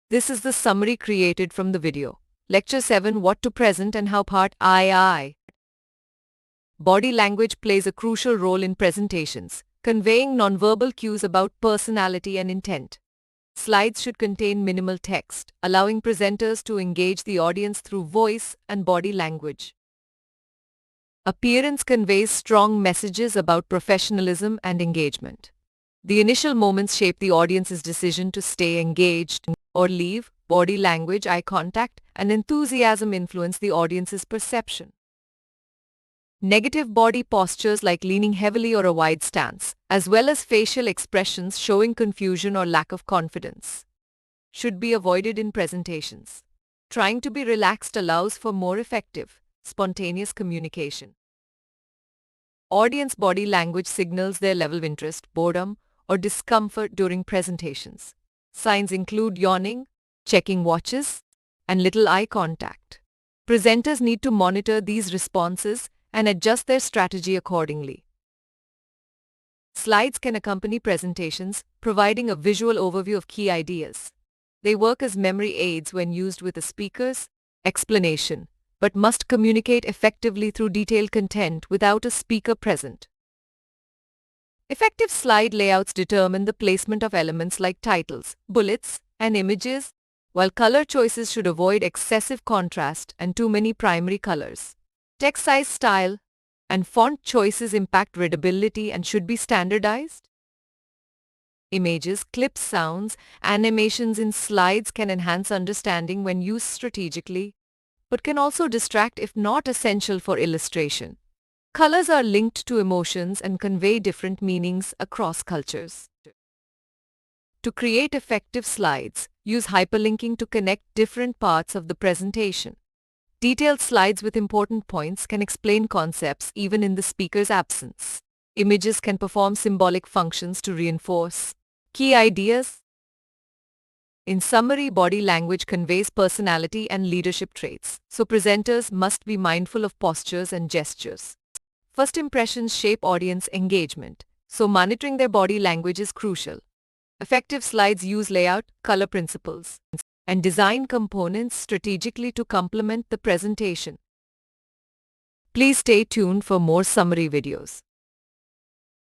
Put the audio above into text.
This is the summary created from the video. Lecture 7, What to Present and How Part II. Body language plays a crucial role in presentations, conveying nonverbal cues about personality and intent. Slides should contain minimal text, allowing presenters to engage the audience through voice and body language. Appearance conveys strong messages about professionalism and engagement. The initial moments shape the audience's decision to stay engaged or leave. Body language, eye contact, and enthusiasm influence the audience's perception. Negative body postures like leaning heavily or a wide stance, as well as facial expressions showing confusion or lack of confidence, should be avoided in presentations. Trying to be relaxed allows for more effective, spontaneous communication. Audience body language signals their level of interest, boredom, or discomfort during presentations. Signs include yawning, checking watches, and little eye contact. Presenters need to monitor these responses and adjust their strategy accordingly. Slides can accompany presentations, providing a visual overview of key ideas. They work as memory aids when used with a speaker's explanation, but must communicate effectively through detailed content without a speaker present. Effective slide layouts determine the placement of elements like titles, bullets, and images, while color choices should avoid excessive contrast and too many primary colors. Text size, style, and font choices impact readability and should be standardized. Images, clips, sounds, animations in slides can enhance understanding when used strategically, but can also distract if not essential for illustration. Colors are linked to emotions and convey different meanings across cultures. To create effective slides, use hyperlinking to connect different parts of the presentation. Detailed slides with important points can explain concepts even in the speaker's absence. Images can perform symbolic functions to reinforce key ideas. In summary, body language conveys personality and leadership traits, so presenters must be mindful of postures and gestures. First impressions shape audience engagement, so monitoring their body language is crucial. Effective slides use layout, color principles, and design components strategically to complement the presentation. Please stay tuned for more summary videos.